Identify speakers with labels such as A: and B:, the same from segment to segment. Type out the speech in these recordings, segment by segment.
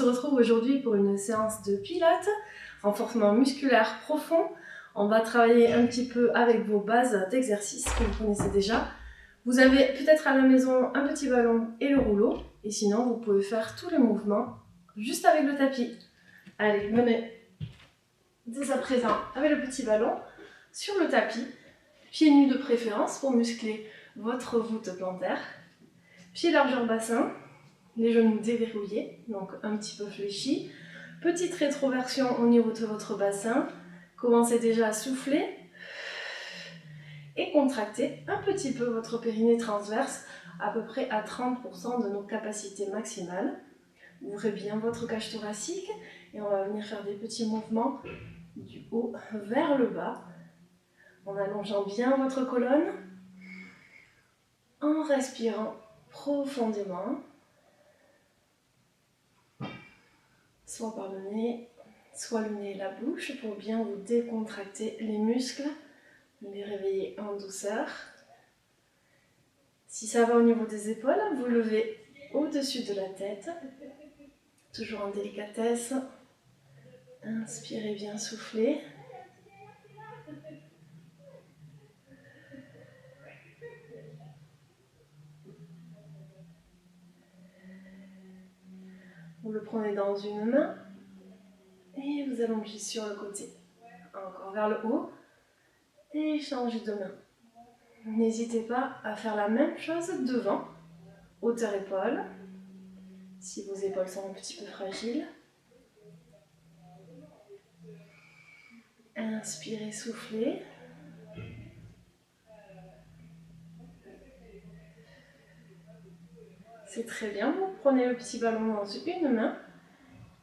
A: retrouve aujourd'hui pour une séance de pilates, renforcement musculaire profond. On va travailler un petit peu avec vos bases d'exercice que vous connaissez déjà. Vous avez peut-être à la maison un petit ballon et le rouleau, et sinon vous pouvez faire tous les mouvements juste avec le tapis. Allez, venez dès à présent avec le petit ballon sur le tapis, pieds nus de préférence pour muscler votre voûte plantaire, pieds largeur bassin, les genoux déverrouillés, donc un petit peu fléchis, petite rétroversion au niveau de votre bassin, commencez déjà à souffler et contracter un petit peu votre périnée transverse, à peu près à 30% de nos capacités maximales. Ouvrez bien votre cage thoracique et on va venir faire des petits mouvements du haut vers le bas, en allongeant bien votre colonne, en respirant profondément, soit par le nez, soit le nez et la bouche, pour bien vous décontracter les muscles, les réveiller en douceur. Si ça va au niveau des épaules, vous levez au-dessus de la tête, toujours en délicatesse. Inspirez bien, soufflez. Vous le prenez dans une main et vous allongez sur le côté. Encore vers le haut et changez de main. N'hésitez pas à faire la même chose devant, hauteur épaule, si vos épaules sont un petit peu fragiles. Inspirez, soufflez. C'est très bien, vous prenez le petit ballon dans une main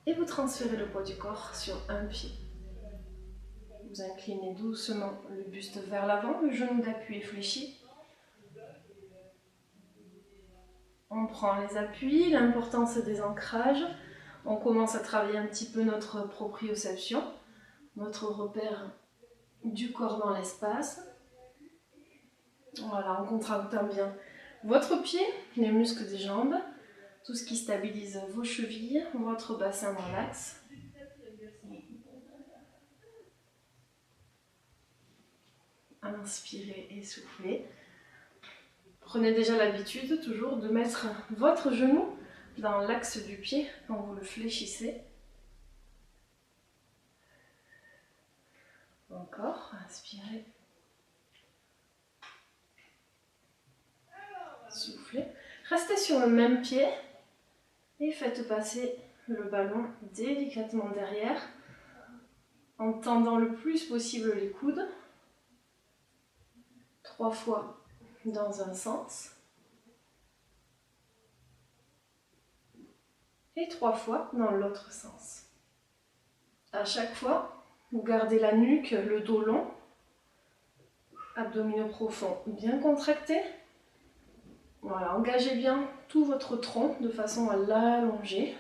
A: et vous transférez le poids du corps sur un pied. Vous inclinez doucement le buste vers l'avant, le genou d'appui est fléchi. On prend les appuis, l'importance des ancrages. On commence à travailler un petit peu notre proprioception, notre repère du corps dans l'espace. Voilà, en contractant bien votre pied, les muscles des jambes, tout ce qui stabilise vos chevilles, votre bassin dans l'axe. Inspirez et soufflez. Prenez déjà l'habitude toujours de mettre votre genou dans l'axe du pied quand vous le fléchissez. Encore, inspirez. Soufflez. Restez sur le même pied et faites passer le ballon délicatement derrière en tendant le plus possible les coudes. 3 fois dans un sens et 3 fois dans l'autre sens. À chaque fois, vous gardez la nuque, le dos long, abdominaux profonds bien contractés. Voilà, engagez bien tout votre tronc de façon à l'allonger.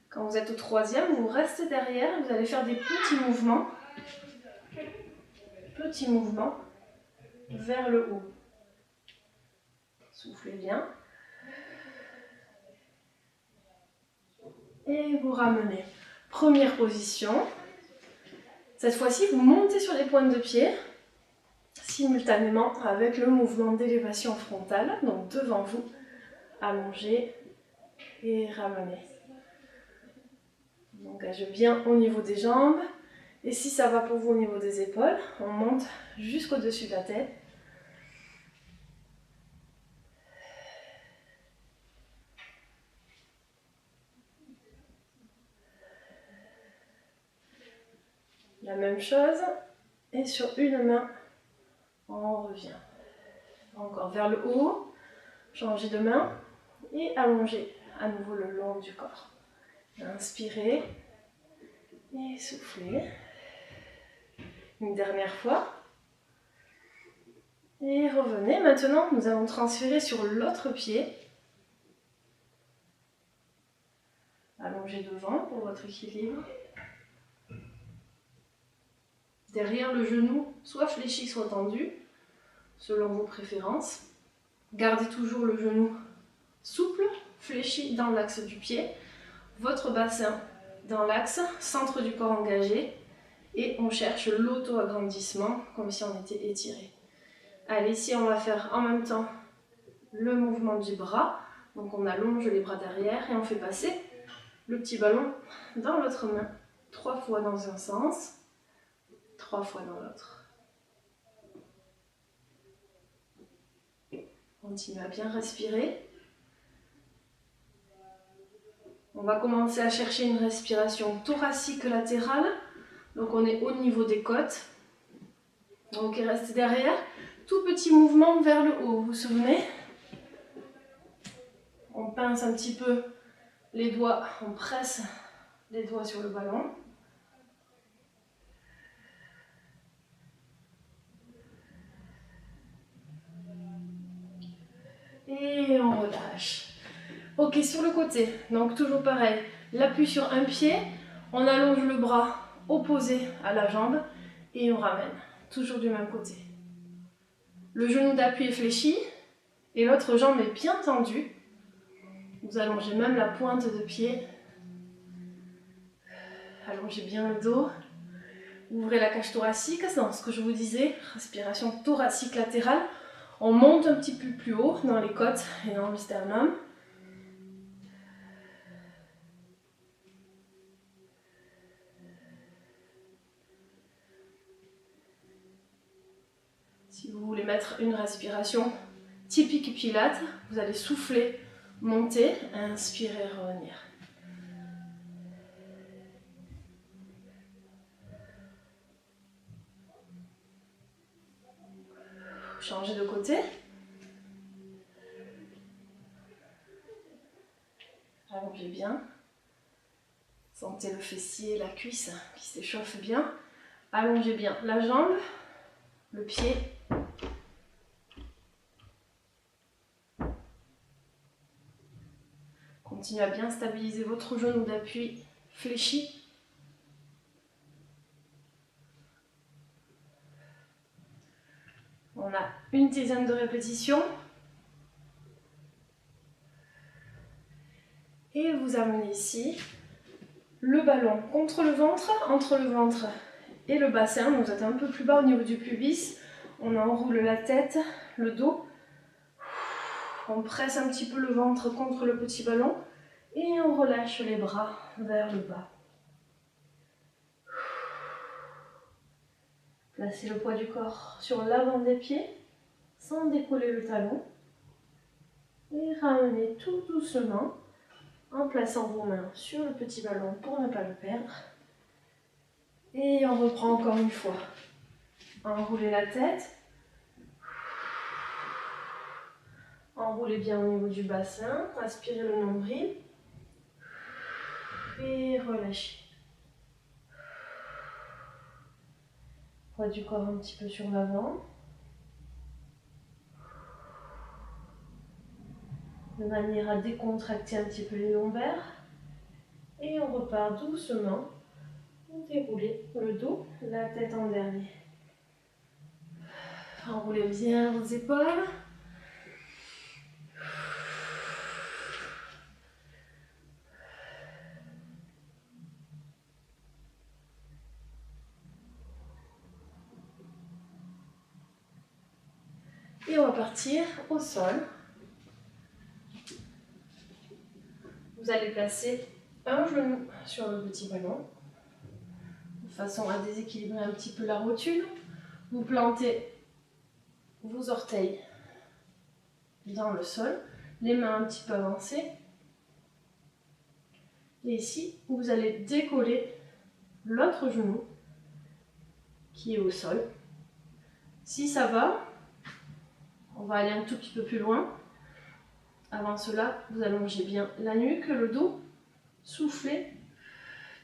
A: Quand vous êtes au troisième, vous restez derrière, vous allez faire des petits mouvements vers le haut. Soufflez bien. Et vous ramenez. Première position. Cette fois-ci, vous montez sur les pointes de pied, simultanément avec le mouvement d'élévation frontale, donc devant vous, allongez et ramenez. On engage bien au niveau des jambes, et si ça va pour vous au niveau des épaules, on monte jusqu'au-dessus de la tête. La même chose, et sur une main, on revient. Encore vers le haut, changez de main et allongez à nouveau le long du corps. Inspirez et soufflez. Une dernière fois. Et revenez. Maintenant, nous allons transférer sur l'autre pied. Allongez devant pour votre équilibre. Derrière le genou, soit fléchi, soit tendu, selon vos préférences. Gardez toujours le genou souple, fléchi dans l'axe du pied. votre bassin dans l'axe, centre du corps engagé, et on cherche l'auto-agrandissement comme si on était étiré. Allez, ici on va faire en même temps le mouvement du bras, donc on allonge les bras derrière et on fait passer le petit ballon dans l'autre main, 3 fois dans un sens, 3 fois dans l'autre. Continuez à bien respirer. On va commencer à chercher une respiration thoracique latérale. Donc on est au niveau des côtes. Donc restez derrière. Tout petit mouvement vers le haut, vous vous souvenez? On pince un petit peu les doigts, on presse les doigts sur le ballon. Et on relâche. Ok, sur le côté, donc toujours pareil, l'appui sur un pied, on allonge le bras opposé à la jambe et on ramène, toujours du même côté. Le genou d'appui est fléchi et l'autre jambe est bien tendue. Vous allongez même la pointe de pied, allongez bien le dos, ouvrez la cage thoracique, c'est dans ce que je vous disais, respiration thoracique latérale. On monte un petit peu plus haut dans les côtes et dans le sternum. Si vous voulez mettre une respiration typique Pilates, vous allez souffler, monter, inspirer, revenir. Changez de côté. Allongez bien. Sentez le fessier, la cuisse qui s'échauffe bien. Allongez bien la jambe, le pied. Continuez à bien stabiliser votre genou d'appui fléchi. On a une dizaine de répétitions. Et vous amenez ici le ballon contre le ventre, entre le ventre et le bassin. Vous êtes un peu plus bas au niveau du pubis. On enroule la tête, le dos. On presse un petit peu le ventre contre le petit ballon. Et on relâche les bras vers le bas. Placez le poids du corps sur l'avant des pieds, sans décoller le talon. Et ramenez tout doucement, en plaçant vos mains sur le petit ballon pour ne pas le perdre. Et on reprend encore une fois. Enroulez la tête. Enroulez bien au niveau du bassin. Aspirez le nombril. Et relâchez. Poids du corps un petit peu sur l'avant. De manière à décontracter un petit peu les lombaires. Et on repart doucement. Vous déroulez le dos, la tête en dernier. Enroulez bien vos épaules. Et on va partir au sol. Vous allez placer un genou sur le petit ballon, de façon à déséquilibrer un petit peu la rotule. Vous plantez vos orteils dans le sol, les mains un petit peu avancées. Et ici, vous allez décoller l'autre genou qui est au sol. Si ça va, on va aller un tout petit peu plus loin. Avant cela, vous allongez bien la nuque, le dos, soufflez,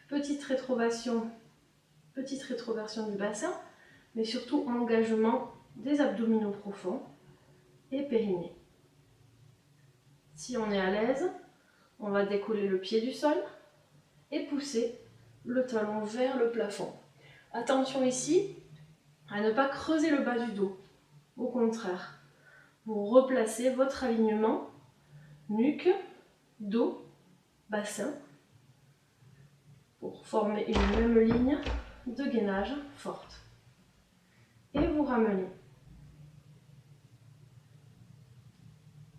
A: petite rétroversion du bassin, mais surtout engagement des abdominaux profonds et périnée. Si on est à l'aise, on va décoller le pied du sol et pousser le talon vers le plafond. Attention ici à ne pas creuser le bas du dos. Au contraire, vous replacez votre alignement nuque, dos, bassin pour former une même ligne de gainage forte. Et vous ramenez.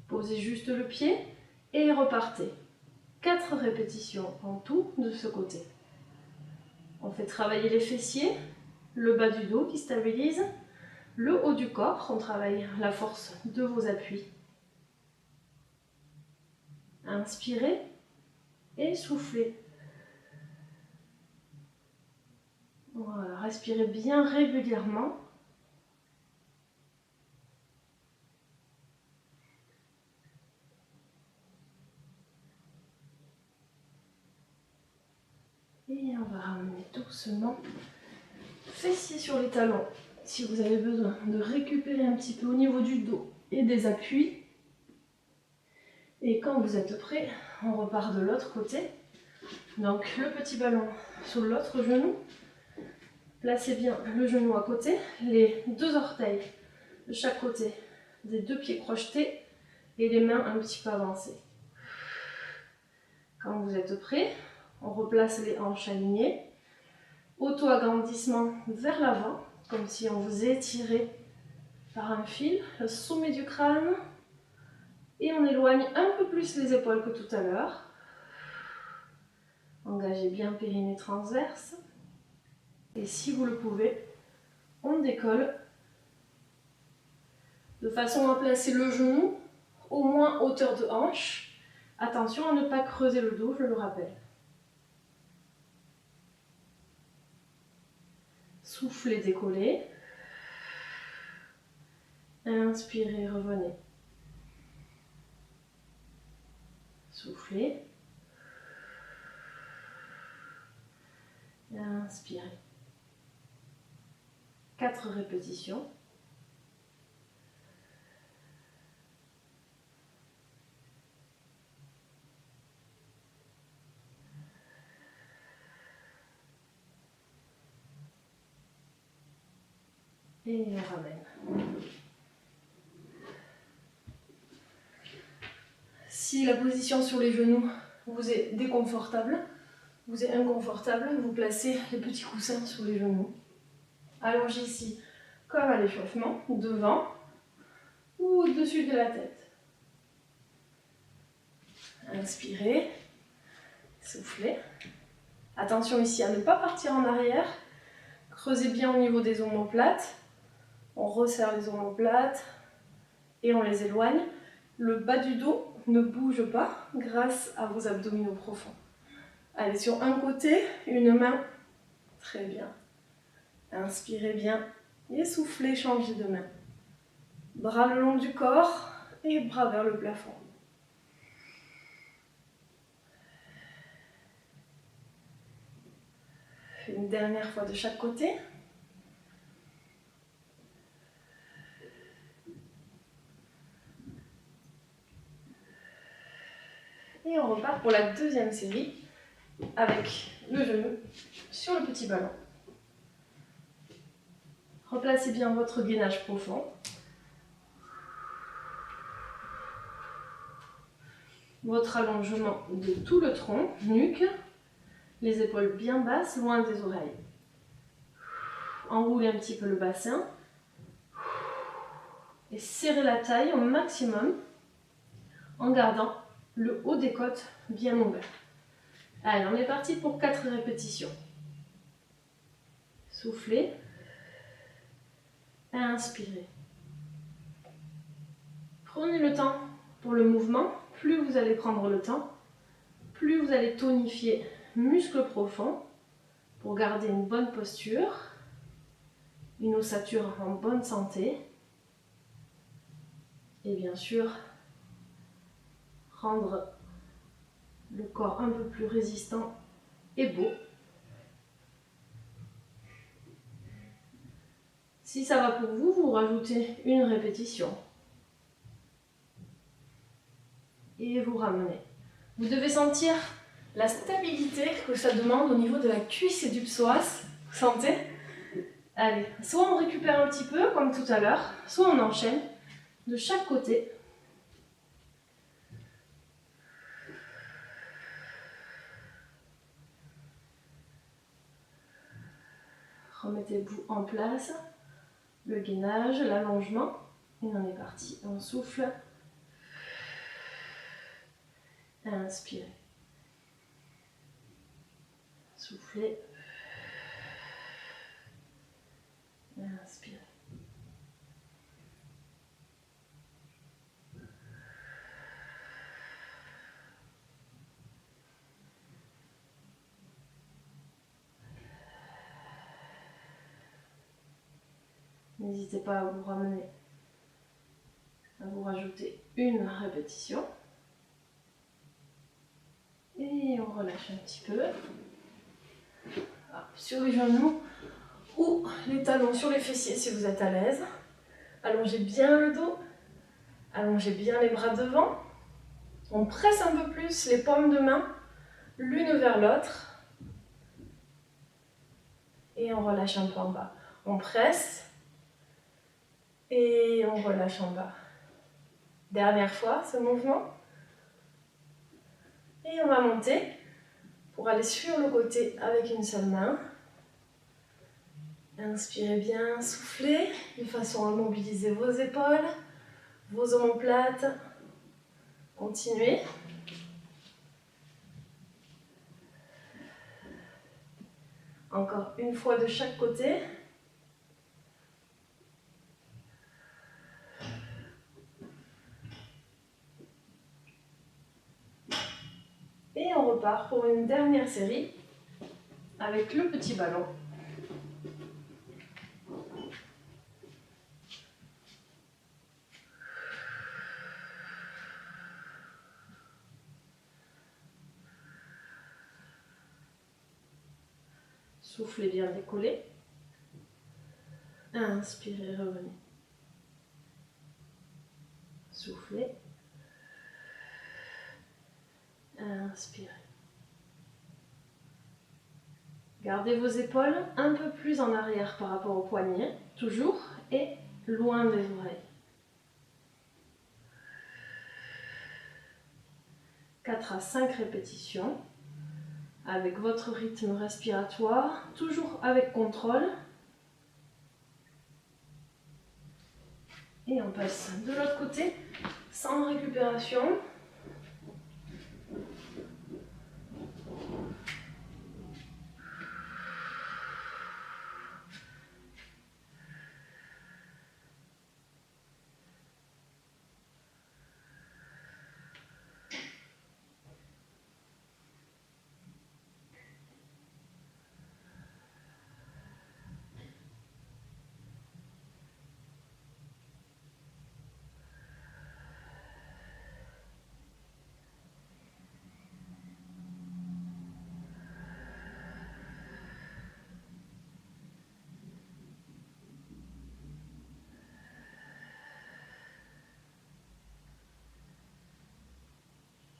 A: Posez juste le pied et repartez. 4 répétitions en tout de ce côté. On fait travailler les fessiers, le bas du dos qui stabilise, le haut du corps, on travaille la force de vos appuis. Inspirez et soufflez. Voilà, respirez bien régulièrement. Et on va ramener doucement fessiers sur les talons. Si vous avez besoin de récupérer un petit peu au niveau du dos et des appuis. Et quand vous êtes prêt, on repart de l'autre côté. Donc le petit ballon sur l'autre genou. Placez bien le genou à côté, les 2 orteils de chaque côté des 2 pieds crochetés et les mains un petit peu avancées. Quand vous êtes prêt, on replace les hanches alignées. Auto-agrandissement vers l'avant, comme si on vous étirait par un fil, le sommet du crâne. Et on éloigne un peu plus les épaules que tout à l'heure. Engagez bien périnée transverse. Et si vous le pouvez, on décolle de façon à placer le genou au moins hauteur de hanche. Attention à ne pas creuser le dos, je le rappelle. Soufflez, décollez. Inspirez, revenez. Soufflez. Inspirez. 4 répétitions. Et on ramène. Si la position sur les genoux vous est déconfortable, vous est inconfortable, vous placez les petits coussins sur les genoux. Allongez ici comme à l'échauffement, devant ou au-dessus de la tête. Inspirez, soufflez. Attention ici à ne pas partir en arrière. Creusez bien au niveau des omoplates. On resserre les omoplates et on les éloigne. Le bas du dos ne bouge pas grâce à vos abdominaux profonds. Allez, sur un côté, une main. Très bien. Inspirez bien et soufflez, changez de main. Bras le long du corps et bras vers le plafond. Une dernière fois de chaque côté. Et on repart pour la deuxième série avec le genou sur le petit ballon. Replacez bien votre gainage profond. Votre allongement de tout le tronc, nuque, les épaules bien basses, loin des oreilles. Enroulez un petit peu le bassin et serrez la taille au maximum en gardant le haut des côtes bien ouvert. Allez, on est parti pour 4 répétitions. Soufflez. Inspirez. Prenez le temps pour le mouvement. Plus vous allez prendre le temps, plus vous allez tonifier muscles profonds pour garder une bonne posture, une ossature en bonne santé et bien sûr rendre le corps un peu plus résistant et beau. Si ça va pour vous, vous rajoutez une répétition. Et vous ramenez. Vous devez sentir la stabilité que ça demande au niveau de la cuisse et du psoas. Vous sentez? Allez, soit on récupère un petit peu, comme tout à l'heure, soit on enchaîne de chaque côté. Remettez-vous en place. Le gainage, l'allongement. Et on est parti. On souffle. Inspirez. Soufflez. Inspirez. N'hésitez pas à vous ramener, à vous rajouter une répétition. Et on relâche un petit peu. Hop, sur les genoux ou les talons sur les fessiers si vous êtes à l'aise. Allongez bien le dos. Allongez bien les bras devant. On presse un peu plus les paumes de main l'une vers l'autre. Et on relâche un peu en bas. On presse. Et on relâche en bas. Dernière fois ce mouvement. Et on va monter pour aller sur le côté avec une seule main. Inspirez bien, soufflez de façon à mobiliser vos épaules, vos omoplates. Continuez. Encore une fois de chaque côté. Et on repart pour une dernière série avec le petit ballon. Soufflez bien, décollez. Inspirez, revenez. Soufflez. Inspirez. Gardez vos épaules un peu plus en arrière par rapport aux poignets, toujours, et loin des oreilles. 4 à 5 répétitions, avec votre rythme respiratoire, toujours avec contrôle. Et on passe de l'autre côté, sans récupération.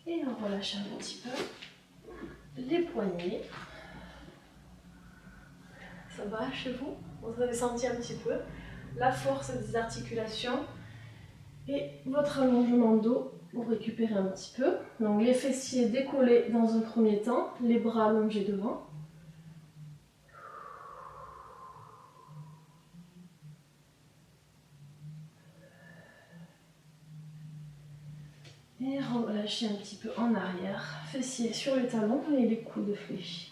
A: Et on relâche un petit peu les poignets. Ça va chez vous? Vous avez senti un petit peu la force des articulations et votre allongement de dos pour récupérer un petit peu. Donc les fessiers décollés dans un premier temps, les bras allongés devant. Et relâchez un petit peu en arrière, fessiers sur les talons et les coudes fléchis.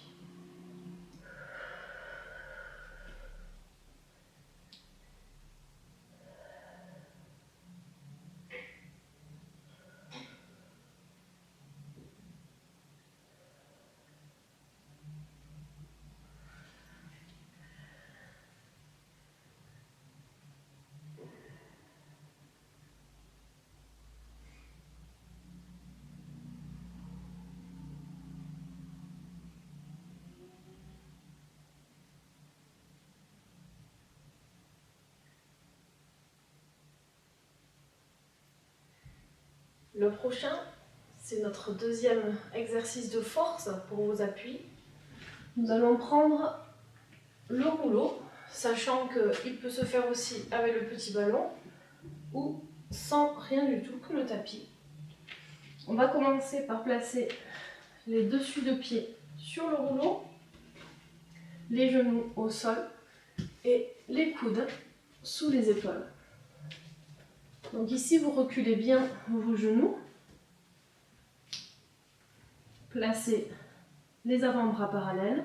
A: Le prochain, c'est notre deuxième exercice de force pour vos appuis. Nous allons prendre le rouleau, sachant qu'il peut se faire aussi avec le petit ballon ou sans rien du tout, que le tapis. On va commencer par placer les dessus de pied sur le rouleau, les genoux au sol et les coudes sous les épaules. Donc ici, vous reculez bien vos genoux. Placez les avant-bras parallèles,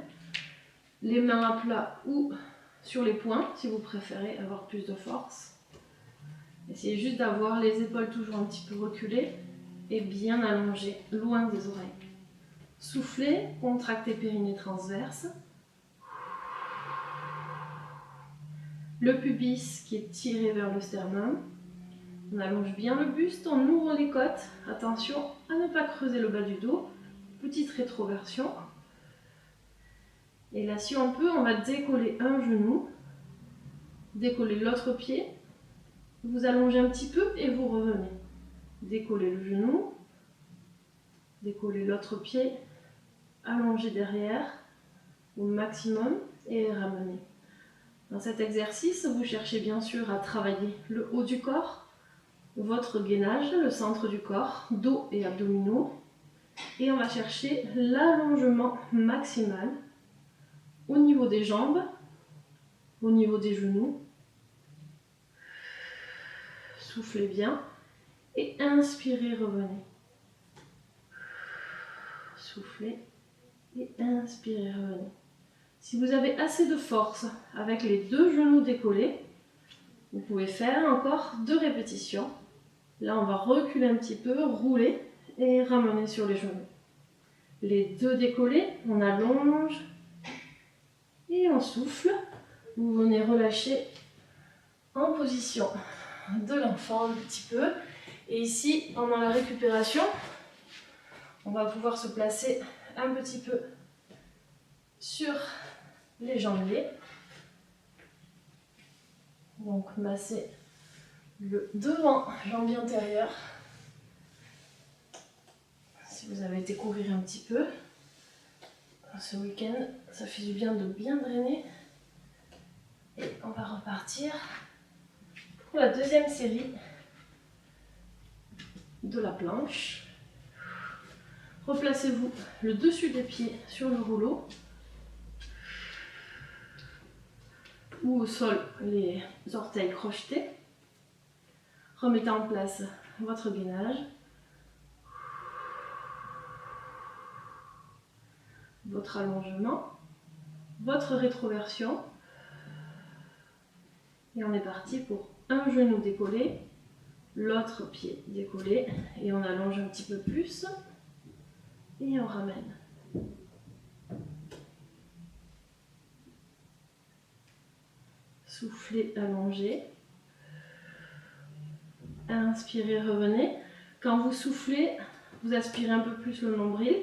A: les mains à plat ou sur les poings si vous préférez avoir plus de force. Essayez juste d'avoir les épaules toujours un petit peu reculées et bien allongées, loin des oreilles. Soufflez, contractez périnée transverse. Le pubis qui est tiré vers le sternum. On allonge bien le buste, on ouvre les côtes. Attention à ne pas creuser le bas du dos. Petite rétroversion. Et là, si on peut, on va décoller un genou, décoller l'autre pied. Vous allongez un petit peu et vous revenez. Décollez le genou, décollez l'autre pied, allongez derrière au maximum et ramenez. Dans cet exercice, vous cherchez bien sûr à travailler le haut du corps, votre gainage, le centre du corps, dos et abdominaux. Et on va chercher l'allongement maximal au niveau des jambes, au niveau des genoux. Soufflez bien et inspirez, revenez. Soufflez et inspirez, revenez. Si vous avez assez de force avec les deux genoux décollés, vous pouvez faire encore 2 répétitions. Là, on va reculer un petit peu, rouler et ramener sur les genoux. Les deux décollés, on allonge et on souffle. Vous venez relâcher en position de l'enfant un petit peu. Et ici, pendant la récupération, on va pouvoir se placer un petit peu sur les jambiers. Donc masser le devant jambier antérieur. Si vous avez été courir un petit peu ce week-end, ça fait du bien de bien drainer. Et on va repartir pour la deuxième série de la planche. Replacez-vous le dessus des pieds sur le rouleau ou au sol, les orteils crochetés. Remettez en place votre gainage. Votre allongement, votre rétroversion. Et on est parti pour un genou décollé, l'autre pied décollé. Et on allonge un petit peu plus. Et on ramène. Soufflez, allongez. Inspirez, revenez. Quand vous soufflez, vous aspirez un peu plus le nombril.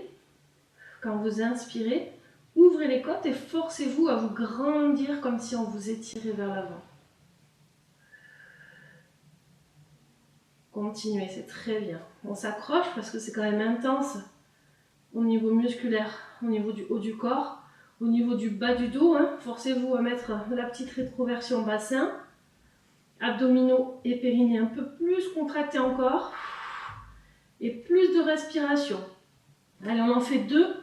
A: Quand vous inspirez, ouvrez les côtes et forcez-vous à vous grandir comme si on vous étirait vers l'avant. Continuez, c'est très bien. On s'accroche parce que c'est quand même intense au niveau musculaire, au niveau du haut du corps, au niveau du bas du dos. Forcez-vous à mettre la petite rétroversion bassin. Abdominaux et périnée un peu plus contractés encore. Et plus de respiration. Allez, on en fait 2.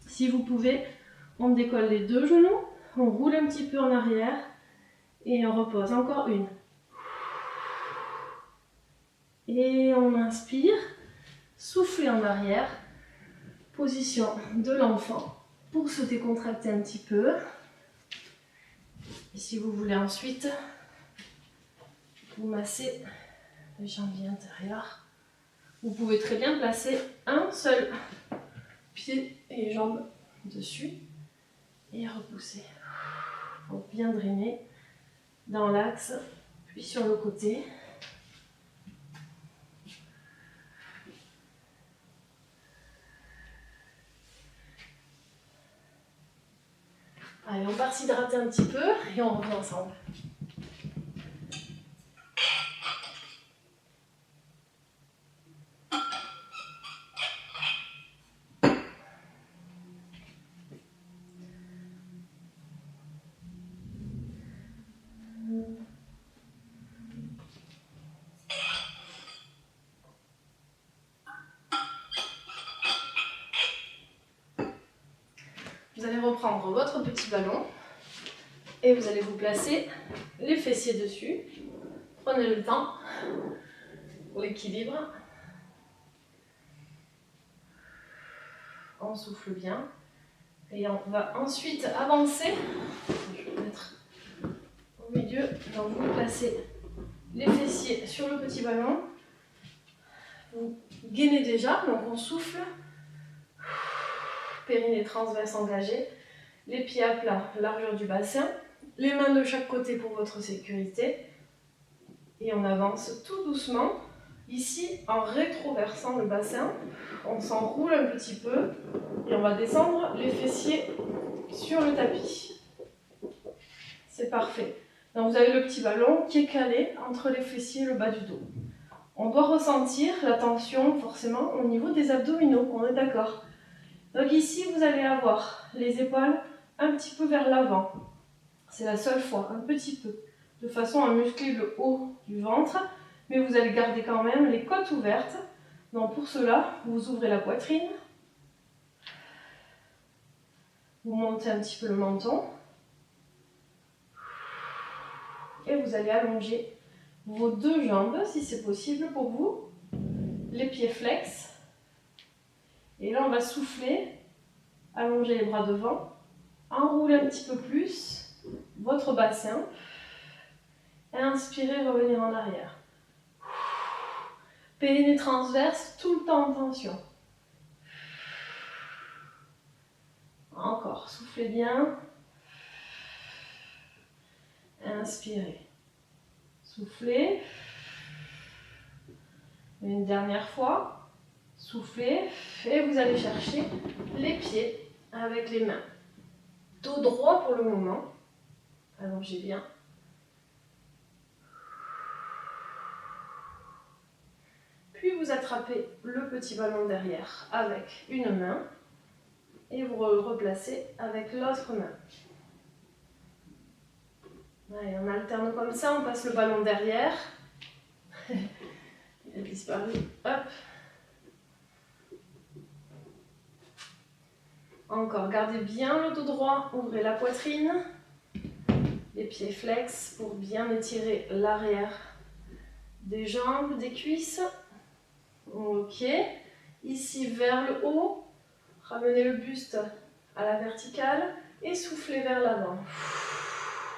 A: Si vous pouvez, on décolle les 2 genoux, on roule un petit peu en arrière et on repose. Encore une. Et on inspire, soufflez en arrière, position de l'enfant pour se décontracter un petit peu. Et si vous voulez ensuite, vous massez les jambiers intérieurs. Vous pouvez très bien placer un seul pied et jambes dessus et repousser pour bien drainer dans l'axe puis sur le côté. Allez, on part s'hydrater un petit peu et on revient ensemble. Vous allez reprendre votre petit ballon Et vous allez vous placer les fessiers dessus. Prenez le temps pour l'équilibre. On souffle bien. Et on va ensuite avancer. Je vais mettre au milieu. Donc vous placez les fessiers sur le petit ballon. Vous gainez déjà, donc on souffle. Périnée transverse engagé. Les pieds à plat, largeur du bassin. Les mains de chaque côté pour votre sécurité. Et on avance tout doucement. Ici, en rétroversant le bassin, on s'enroule un petit peu et on va descendre les fessiers sur le tapis. C'est parfait. Donc vous avez le petit ballon qui est calé entre les fessiers et le bas du dos. On doit ressentir la tension forcément au niveau des abdominaux, on est d'accord. Donc ici, vous allez avoir les épaules un petit peu vers l'avant. C'est la seule fois, un petit peu, de façon à muscler le haut du ventre. Mais vous allez garder quand même les côtes ouvertes. Donc pour cela, vous ouvrez la poitrine. Vous montez un petit peu le menton. Et vous allez allonger vos deux jambes, si c'est possible pour vous. Les pieds flex. Et là, on va souffler. Allonger les bras devant. Enrouler un petit peu plus votre bassin. Et inspirez, revenir en arrière. Périnée transverse, tout le temps en tension. Encore, soufflez bien. Inspirez. Soufflez. Une dernière fois. Soufflez. Et vous allez chercher les pieds avec les mains. Dos droit pour le moment. Allongez bien. Puis vous attrapez le petit ballon derrière avec une main. Et vous le replacez avec l'autre main. Allez, on alterne comme ça, on passe le ballon derrière. Il a disparu. Hop. Encore, gardez bien le dos droit, ouvrez la poitrine. Les pieds flex pour bien étirer l'arrière des jambes, des cuisses. Ok. Ici vers le haut. Ramenez le buste à la verticale et soufflez vers l'avant.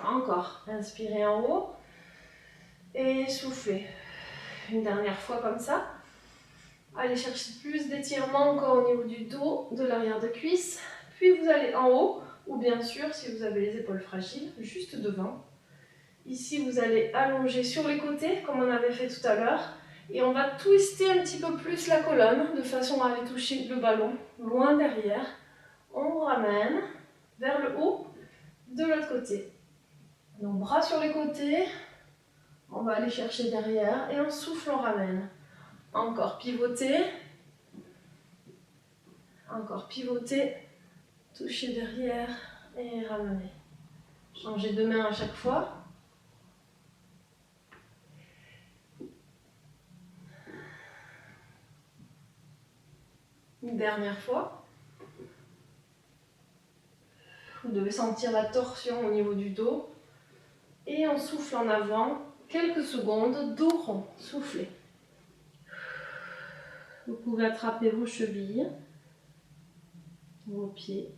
A: Encore, inspirez en haut et soufflez. Une dernière fois comme ça. Allez chercher plus d'étirement encore au niveau du dos, de l'arrière de cuisse. Puis vous allez en haut, ou bien sûr, si vous avez les épaules fragiles, juste devant. Ici, vous allez allonger sur les côtés, comme on avait fait tout à l'heure. Et on va twister un petit peu plus la colonne, de façon à aller toucher le ballon loin derrière. On ramène vers le haut, de l'autre côté. Donc bras sur les côtés, on va aller chercher derrière et on souffle, on ramène. Encore pivoter, encore pivoter, toucher derrière et ramener. Changer de main à chaque fois. Une dernière fois. Vous devez sentir la torsion au niveau du dos. Et on souffle en avant, quelques secondes, dos rond, soufflez. Vous pouvez attraper vos chevilles, vos pieds.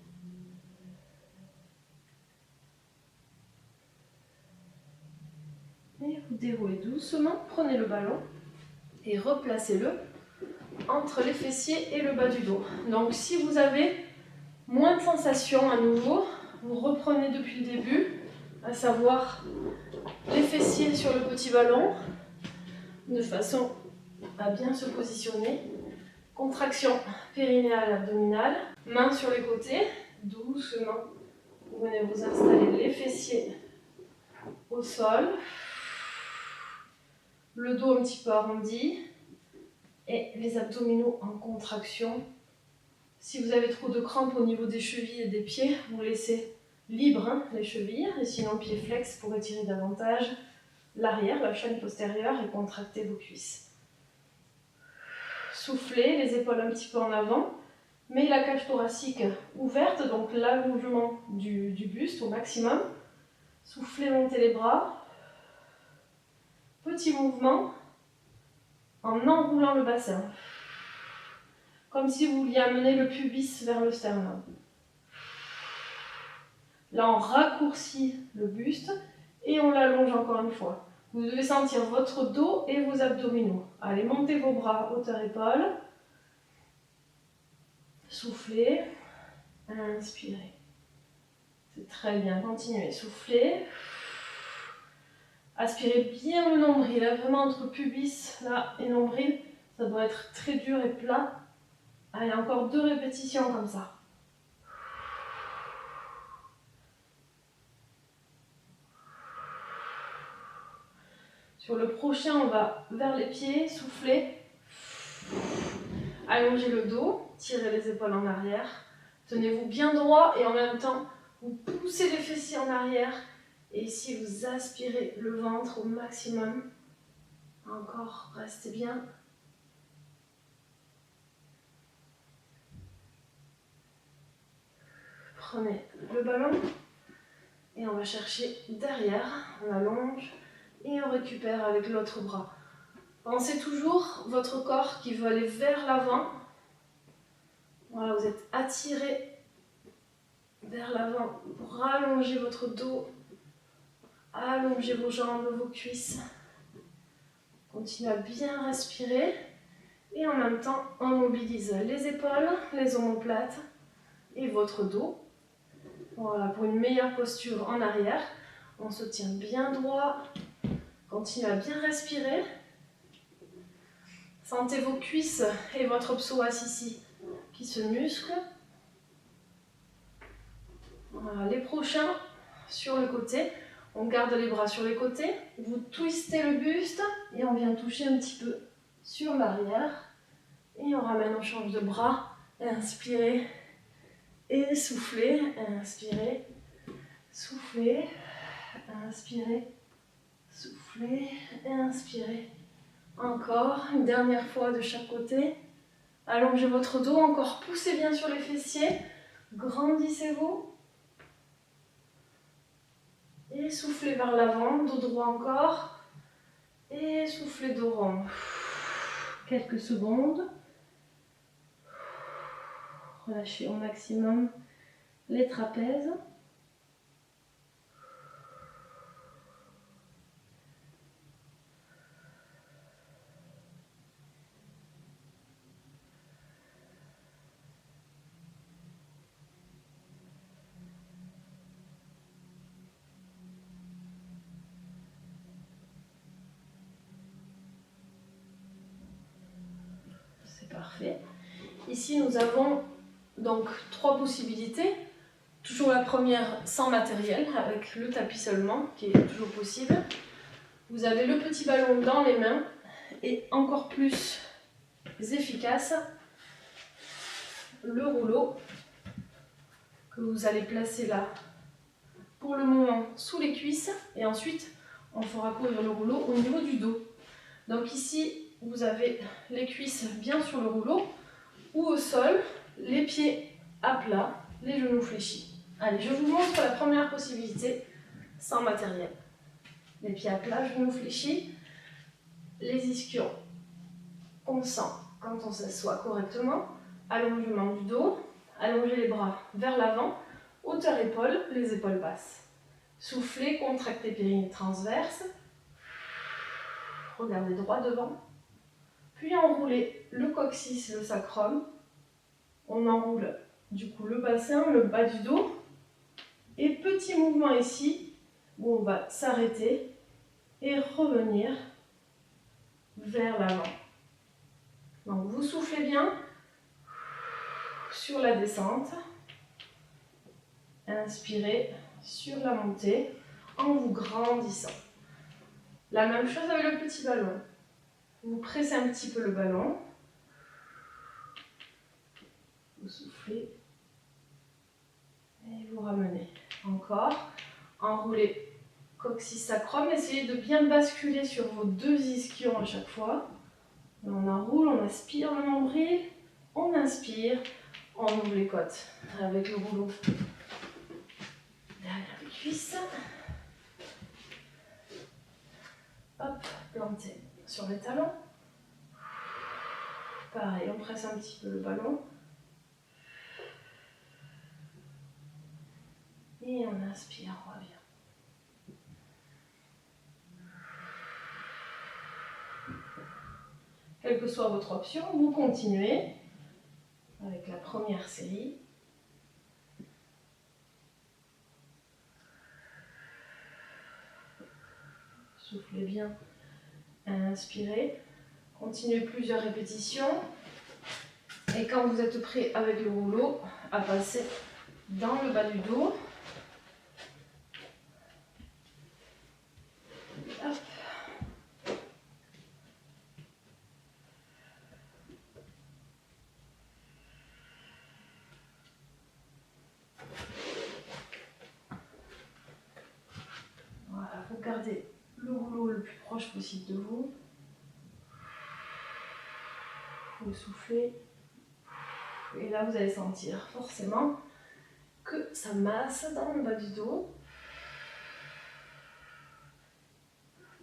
A: Et vous déroulez doucement, prenez le ballon et replacez-le entre les fessiers et le bas du dos. Donc si vous avez moins de sensations à nouveau, vous reprenez depuis le début, à savoir les fessiers sur le petit ballon, de façon à bien se positionner. Contraction périnéale abdominale, mains sur les côtés, doucement. Vous venez vous installer les fessiers au sol, le dos un petit peu arrondi et les abdominaux en contraction. Si vous avez trop de crampes au niveau des chevilles et des pieds, vous laissez libre les chevilles, et sinon pieds flex pour étirer davantage l'arrière, la chaîne postérieure et contracter vos cuisses. Soufflez, les épaules un petit peu en avant, mais la cage thoracique ouverte, donc l'allongement du buste au maximum. Soufflez, montez les bras. Petit mouvement en enroulant le bassin. Comme si vous vouliez amener le pubis vers le sternum. Là, on raccourcit le buste et on l'allonge encore une fois. Vous devez sentir votre dos et vos abdominaux. Allez, montez vos bras, hauteur épaule. Soufflez. Inspirez. C'est très bien, continuez. Soufflez. Aspirez bien le nombril, là, vraiment entre pubis là, et nombril. Ça doit être très dur et plat. Allez, encore 2 répétitions comme ça. Sur le prochain, on va vers les pieds, soufflez. Allongez le dos, tirez les épaules en arrière. Tenez-vous bien droit et en même temps, vous poussez les fessiers en arrière. Et ici, vous aspirez le ventre au maximum. Encore, restez bien. Prenez le ballon et on va chercher derrière. On allonge et on récupère avec l'autre bras. Pensez toujours votre corps qui veut aller vers l'avant. Voilà, vous êtes attiré vers l'avant pour rallonger votre dos, allonger vos jambes, vos cuisses. Continuez à bien respirer et en même temps, on mobilise les épaules, les omoplates et votre dos. Voilà, pour une meilleure posture en arrière, on se tient bien droit. Continuez à bien respirer. Sentez vos cuisses et votre psoas ici qui se musclent. Voilà, les prochains sur le côté. On garde les bras sur les côtés. Vous twistez le buste et on vient toucher un petit peu sur l'arrière. Et on ramène, on change de bras. Inspirez et soufflez. Inspirez, soufflez, inspirez, soufflez, inspirez. Encore, une dernière fois de chaque côté. Allongez votre dos, encore poussez bien sur les fessiers. Grandissez-vous. Et soufflez vers l'avant, dos droit encore. Et soufflez dos rond. Quelques secondes. Relâchez au maximum les trapèzes. C'est parfait. Ici, nous avons donc 3 possibilités. Toujours la première sans matériel, avec le tapis seulement, qui est toujours possible. Vous avez le petit ballon dans les mains et encore plus efficace, le rouleau que vous allez placer là pour le moment sous les cuisses et ensuite on fera courir le rouleau au niveau du dos. Donc ici vous avez les cuisses bien sur le rouleau ou au sol, les pieds à plat, les genoux fléchis. Allez, je vous montre la première possibilité sans matériel. Les pieds à plat, genoux fléchis, les ischions on sent quand on s'assoit correctement, allongement du dos, allongez les bras vers l'avant, hauteur épaule, les épaules basses. Soufflez, contractez périnée transverse, regardez droit devant, puis enroulez le coccyx, le sacrum, on enroule du coup le bassin, le bas du dos, et petit mouvement ici, où on va s'arrêter et revenir vers l'avant. Donc vous soufflez bien sur la descente, inspirez sur la montée en vous grandissant. La même chose avec le petit ballon. Vous pressez un petit peu le ballon, vous soufflez et vous ramenez. Encore, enroulez coccyx sacrum, essayez de bien basculer sur vos 2 ischions à chaque fois. On enroule, on aspire le nombril, on inspire, on ouvre les côtes avec le rouleau derrière les cuisses. Hop, planté sur les talons. Pareil, on presse un petit peu le ballon. Et on inspire, on revient. Quelle que soit votre option, vous continuez avec la première série. Soufflez bien, inspirez. Continuez plusieurs répétitions. Et quand vous êtes prêt avec le rouleau, à passer dans le bas du dos. Hop. Voilà, vous gardez le rouleau le plus proche possible de vous. Vous soufflez. Et là, vous allez sentir forcément que ça masse dans le bas du dos.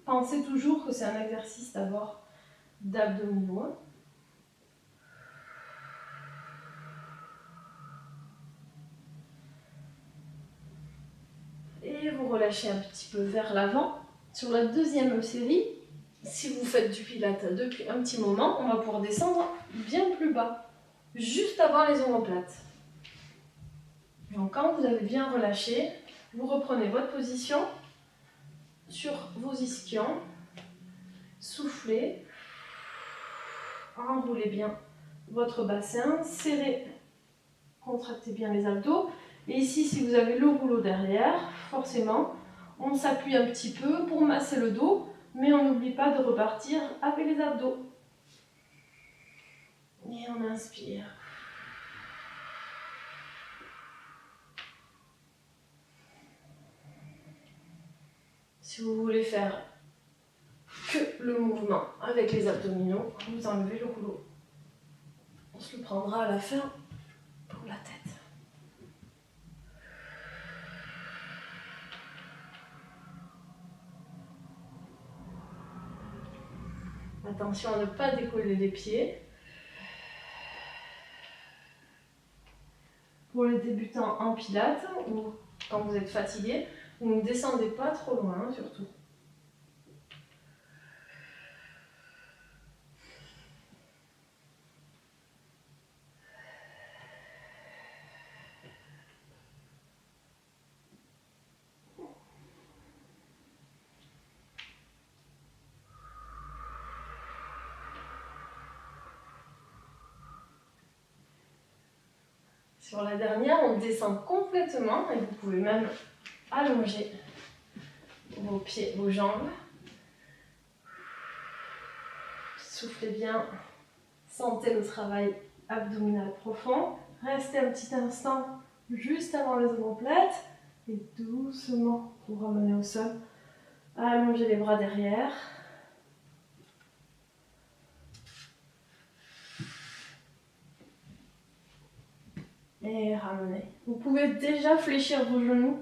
A: Pensez toujours que c'est un exercice d'abord d'abdominaux. Et vous relâchez un petit peu vers l'avant. Sur la deuxième série, si vous faites du pilate depuis un petit moment, on va pouvoir descendre bien plus bas, juste avant les omoplates. Donc quand vous avez bien relâché, vous reprenez votre position sur vos ischions, soufflez, enroulez bien votre bassin, serrez, contractez bien les abdos. Et ici, si vous avez le rouleau derrière, forcément, on s'appuie un petit peu pour masser le dos, mais on n'oublie pas de repartir avec les abdos. Et on inspire. Si vous voulez faire que le mouvement avec les abdominaux, vous enlevez le rouleau. On se le prendra à la fin pour la tête. Attention à ne pas décoller les pieds. Pour les débutants en pilates ou quand vous êtes fatigué, vous ne descendez pas trop loin surtout. Sur la dernière, on descend complètement et vous pouvez même allonger vos pieds, vos jambes. Soufflez bien, sentez le travail abdominal profond. Restez un petit instant juste avant les omoplates et doucement vous ramenez au sol. Allongez les bras derrière. Et ramenez. Vous pouvez déjà fléchir vos genoux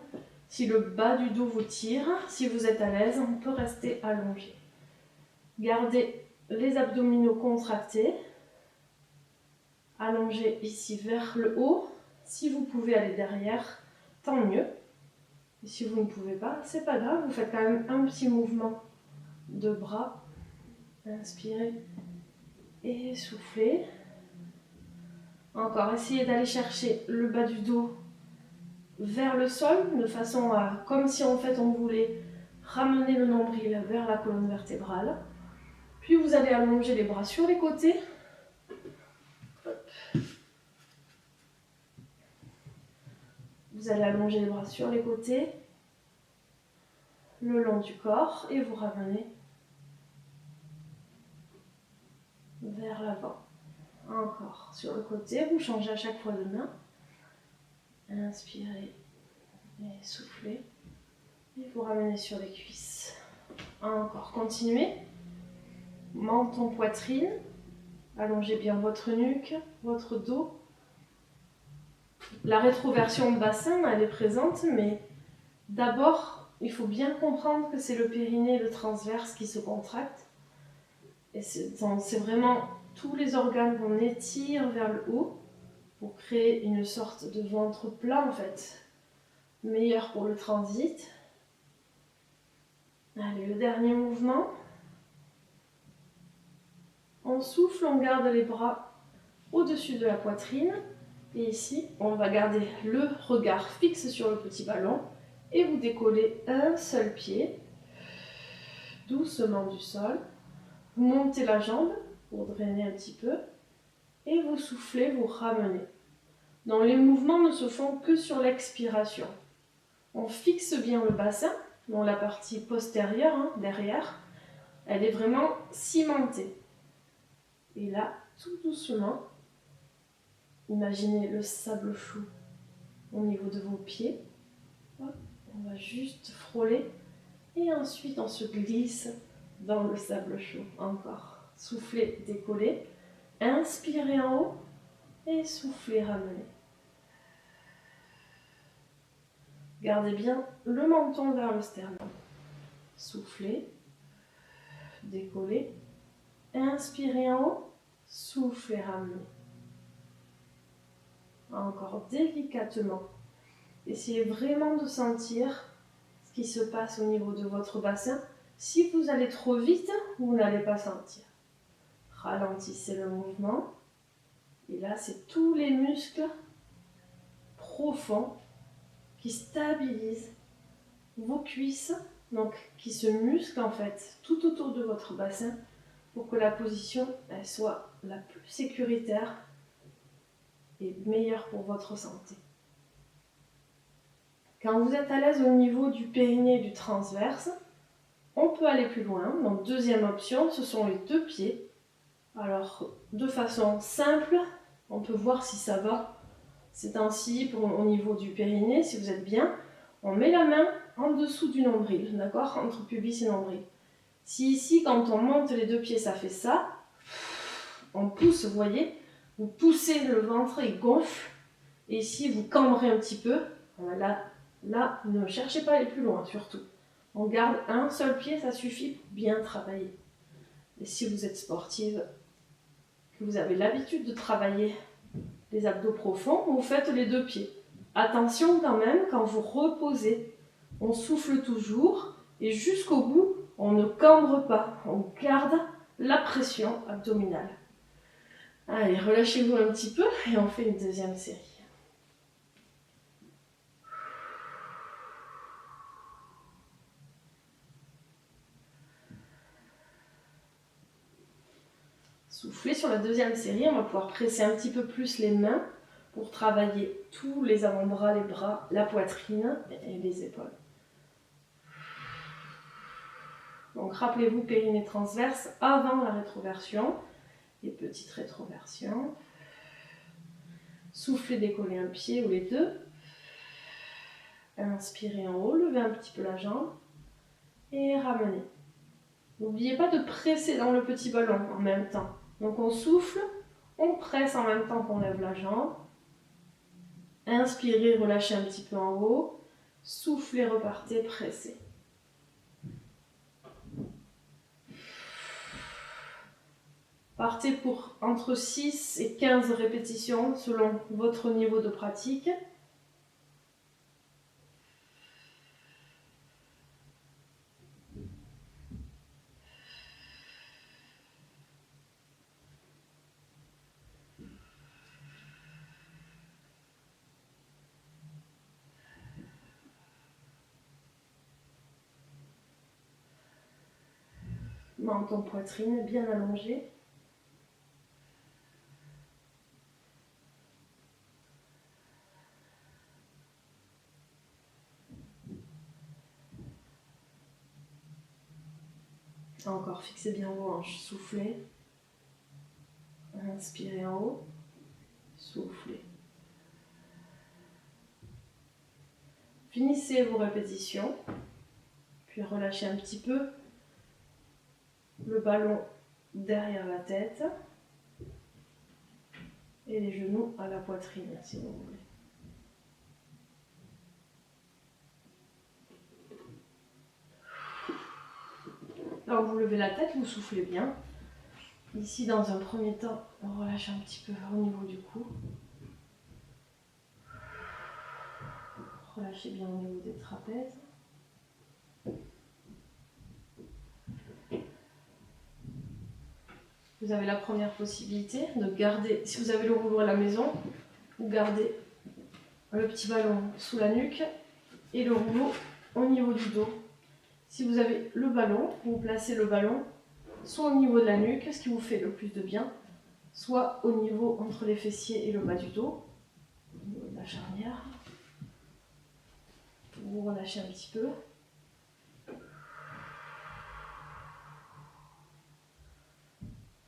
A: si le bas du dos vous tire. Si vous êtes à l'aise, on peut rester allongé. Gardez les abdominaux contractés. Allongez ici vers le haut. Si vous pouvez aller derrière, tant mieux. Et si vous ne pouvez pas, c'est pas grave. Vous faites quand même un petit mouvement de bras. Inspirez et soufflez. Encore, essayez d'aller chercher le bas du dos vers le sol, de façon à, comme si en fait on voulait ramener le nombril vers la colonne vertébrale. Puis vous allez allonger les bras sur les côtés. Hop. Vous allez allonger les bras sur les côtés, le long du corps, et vous ramenez vers l'avant. Encore sur le côté, vous changez à chaque fois de main. Inspirez et soufflez. Et vous ramenez sur les cuisses. Encore, continuez. Menton, poitrine. Allongez bien votre nuque, votre dos. La rétroversion de bassin, elle est présente, mais d'abord, il faut bien comprendre que c'est le périnée et le transverse qui se contractent. Et c'est vraiment tous les organes qu'on étire vers le haut pour créer une sorte de ventre plat en fait, meilleur pour le transit. Allez, le dernier mouvement. On souffle, on garde les bras au-dessus de la poitrine. Et ici, on va garder le regard fixe sur le petit ballon et vous décollez un seul pied, doucement du sol. Vous montez la jambe pour drainer un petit peu et vous soufflez, vous ramenez. Donc les mouvements ne se font que sur l'expiration. On fixe bien le bassin, donc la partie postérieure, derrière, elle est vraiment cimentée. Et là, tout doucement, imaginez le sable chaud au niveau de vos pieds. Hop, on va juste frôler et ensuite on se glisse dans le sable chaud. Encore. Soufflez, décollez. Inspirez en haut et soufflez, ramenez. Gardez bien le menton vers le sternum. Soufflez, décollez. Inspirez en haut, soufflez, ramenez. Encore délicatement. Essayez vraiment de sentir ce qui se passe au niveau de votre bassin. Si vous allez trop vite, vous n'allez pas sentir. Ralentissez le mouvement. Et là, c'est tous les muscles profonds qui stabilisent vos cuisses, donc qui se musclent en fait tout autour de votre bassin pour que la position elle soit la plus sécuritaire et meilleure pour votre santé. Quand vous êtes à l'aise au niveau du périnée et du transverse, on peut aller plus loin. Donc deuxième option, ce sont les deux pieds. Alors de façon simple, on peut voir si ça va. C'est ainsi au niveau du périnée, si vous êtes bien, on met la main en dessous du nombril, d'accord, entre pubis et nombril. Si ici, quand on monte les deux pieds, ça fait ça, on pousse, vous voyez, vous poussez le ventre, il gonfle, et ici, vous cambrez un petit peu. Là, ne cherchez pas à aller plus loin, surtout. On garde un seul pied, ça suffit pour bien travailler. Et si vous êtes sportive, que vous avez l'habitude de travailler les abdos profonds, vous faites les deux pieds. Attention quand même, quand vous reposez, on souffle toujours et jusqu'au bout, on ne cambre pas, on garde la pression abdominale. Allez, relâchez-vous un petit peu et on fait une deuxième série. Soufflez sur la deuxième série, on va pouvoir presser un petit peu plus les mains pour travailler tous les avant-bras, les bras, la poitrine et les épaules. Donc rappelez-vous, périnée transverse avant la rétroversion et petite rétroversion. Soufflez, décollez un pied ou les deux. Inspirez en haut, levez un petit peu la jambe et ramenez. N'oubliez pas de presser dans le petit ballon en même temps. Donc on souffle, on presse en même temps qu'on lève la jambe. Inspirez, relâchez un petit peu en haut. Soufflez, repartez, pressez. Partez pour entre 6 et 15 répétitions selon votre niveau de pratique. Menton, poitrine bien allongé. Encore, fixez bien vos hanches, soufflez. Inspirez en haut, soufflez. Finissez vos répétitions, puis relâchez un petit peu le ballon derrière la tête et les genoux à la poitrine si vous voulez. Alors vous levez la tête, vous soufflez bien. Ici, dans un premier temps, on relâche un petit peu au niveau du cou. Relâchez bien au niveau des trapèzes. Vous avez la première possibilité de garder, si vous avez le rouleau à la maison, vous gardez le petit ballon sous la nuque et le rouleau au niveau du dos. Si vous avez le ballon, vous placez le ballon soit au niveau de la nuque, ce qui vous fait le plus de bien, soit au niveau entre les fessiers et le bas du dos, au niveau de la charnière. Vous relâchez un petit peu.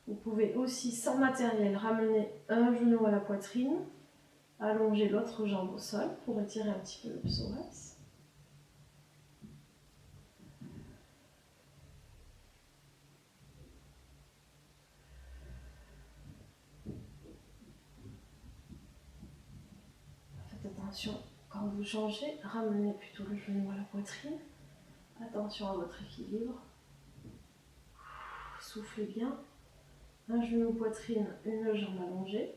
A: Vous pouvez aussi, sans matériel, ramener un genou à la poitrine, allonger l'autre jambe au sol pour étirer un petit peu le psoas. Faites attention, quand vous changez, ramenez plutôt le genou à la poitrine. Attention à votre équilibre. Soufflez bien. Un genou poitrine, une jambe allongée.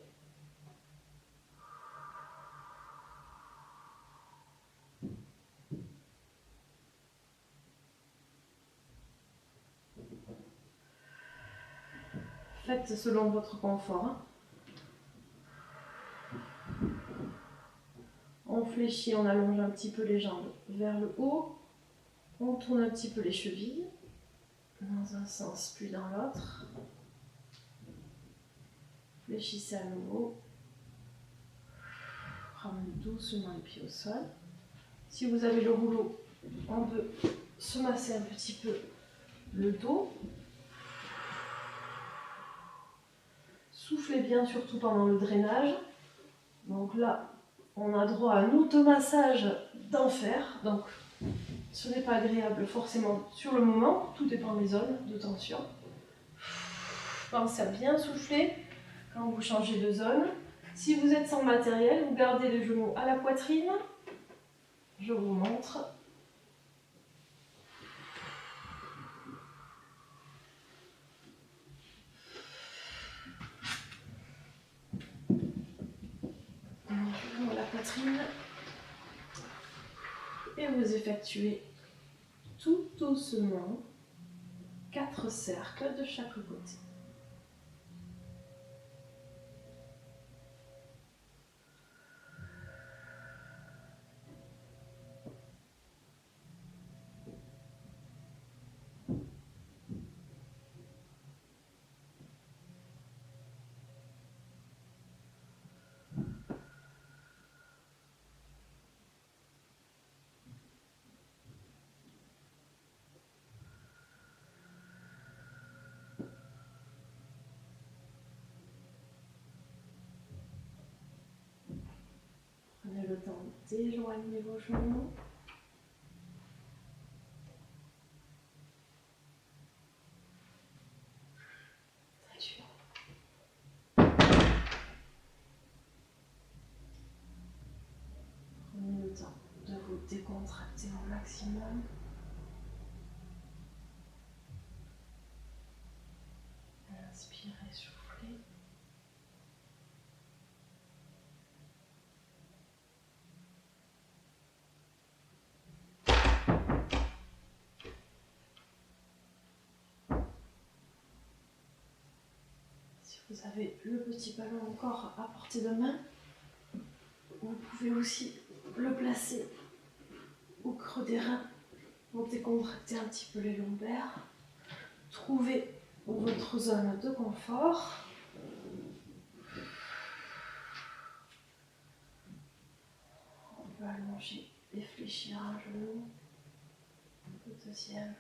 A: Faites selon votre confort. On fléchit, on allonge un petit peu les jambes vers le haut. On tourne un petit peu les chevilles, dans un sens puis dans l'autre. Fléchissez à nouveau. Ramenez doucement les pieds au sol. Si vous avez le rouleau, on peut se masser un petit peu le dos. Soufflez bien, surtout pendant le drainage. Donc là, on a droit à un automassage d'enfer. Donc, ce n'est pas agréable forcément sur le moment. Tout dépend des zones de tension. Pensez à bien souffler quand vous changez de zone. Si vous êtes sans matériel, vous gardez les genoux à la poitrine. Je vous montre. Genoux à la poitrine. Et vous effectuez tout doucement 4 cercles de chaque côté. Prenez le temps d'éloigner vos genoux. Très dur. Prenez le temps de vous décontracter au maximum. Inspirez, soufflez. Si vous avez le petit ballon encore à portée de main, vous pouvez aussi le placer au creux des reins pour décontracter un petit peu les lombaires. Trouvez votre zone de confort. On peut allonger et fléchir un genou. Le deuxième.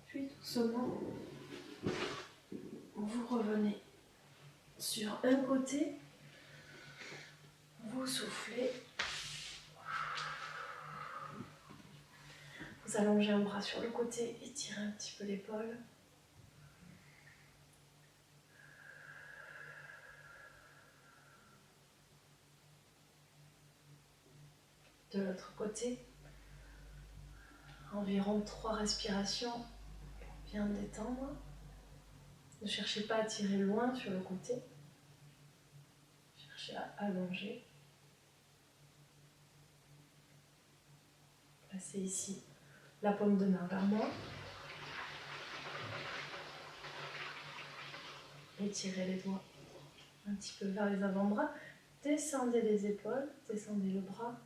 A: Puis doucement, vous revenez sur un côté, vous soufflez, vous allongez un bras sur le côté, étirez un petit peu l'épaule. De l'autre côté, environ 3 respirations pour bien détendre. Ne cherchez pas à tirer loin sur le côté. Cherchez à allonger. Placez ici la paume de main vers moi. Étirez les doigts un petit peu vers les avant-bras. Descendez les épaules, descendez le bras.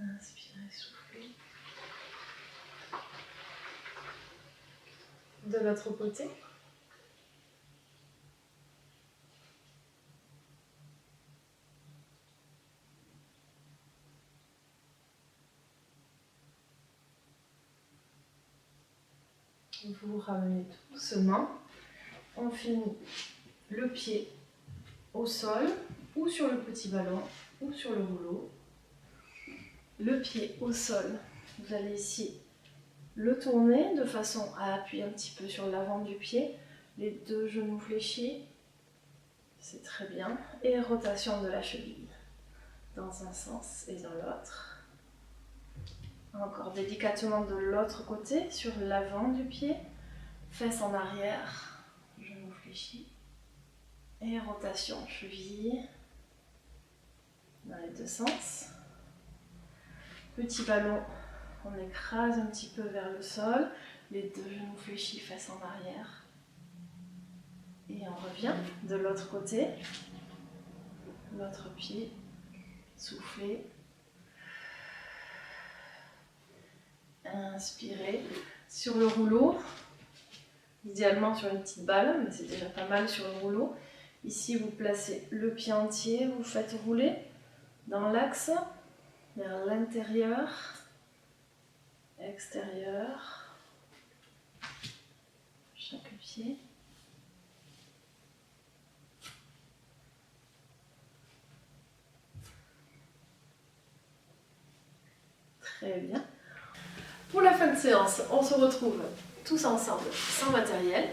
A: Inspirez, soufflez. De l'autre côté. Vous ramenez doucement. On finit le pied au sol, ou sur le petit ballon, ou sur le rouleau. Le pied au sol, vous allez ici le tourner de façon à appuyer un petit peu sur l'avant du pied, les 2 genoux fléchis, c'est très bien, et rotation de la cheville dans un sens et dans l'autre. Encore délicatement de l'autre côté, sur l'avant du pied, fesses en arrière, genoux fléchis, et rotation cheville dans les 2 sens. Petit ballon, on écrase un petit peu vers le sol, les 2 genoux fléchis, fesses en arrière. Et on revient de l'autre côté, l'autre pied, soufflez. Inspirez sur le rouleau, idéalement sur une petite balle, mais c'est déjà pas mal sur le rouleau. Ici, vous placez le pied entier, vous faites rouler dans l'axe, vers l'intérieur, extérieur, chaque pied. Très bien. Pour la fin de séance, on se retrouve tous ensemble sans matériel.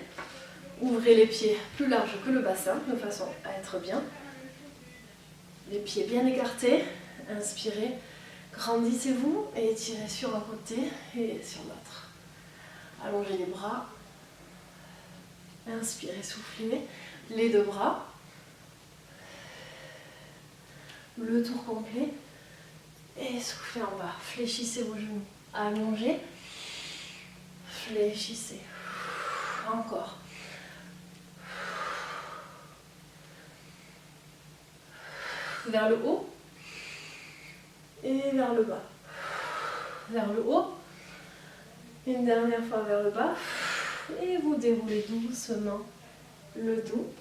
A: Ouvrez les pieds plus larges que le bassin de façon à être bien. Les pieds bien écartés. Inspirez, grandissez-vous et étirez sur un côté et sur l'autre. Allongez les bras. Inspirez, soufflez. Les 2 bras. Le tour complet. Et soufflez en bas. Fléchissez vos genoux. Allongez. Fléchissez. Encore. Vers le haut. Et vers le bas. Vers le haut. Une dernière fois vers le bas. Et vous déroulez doucement le dos.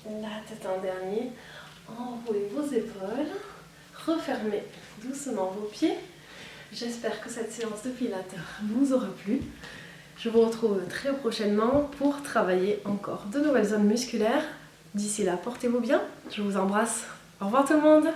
A: La tête en dernier. Enroulez vos épaules. Refermez doucement vos pieds. J'espère que cette séance de pilates vous aura plu. Je vous retrouve très prochainement pour travailler encore de nouvelles zones musculaires. D'ici là, portez-vous bien. Je vous embrasse. Au revoir tout le monde.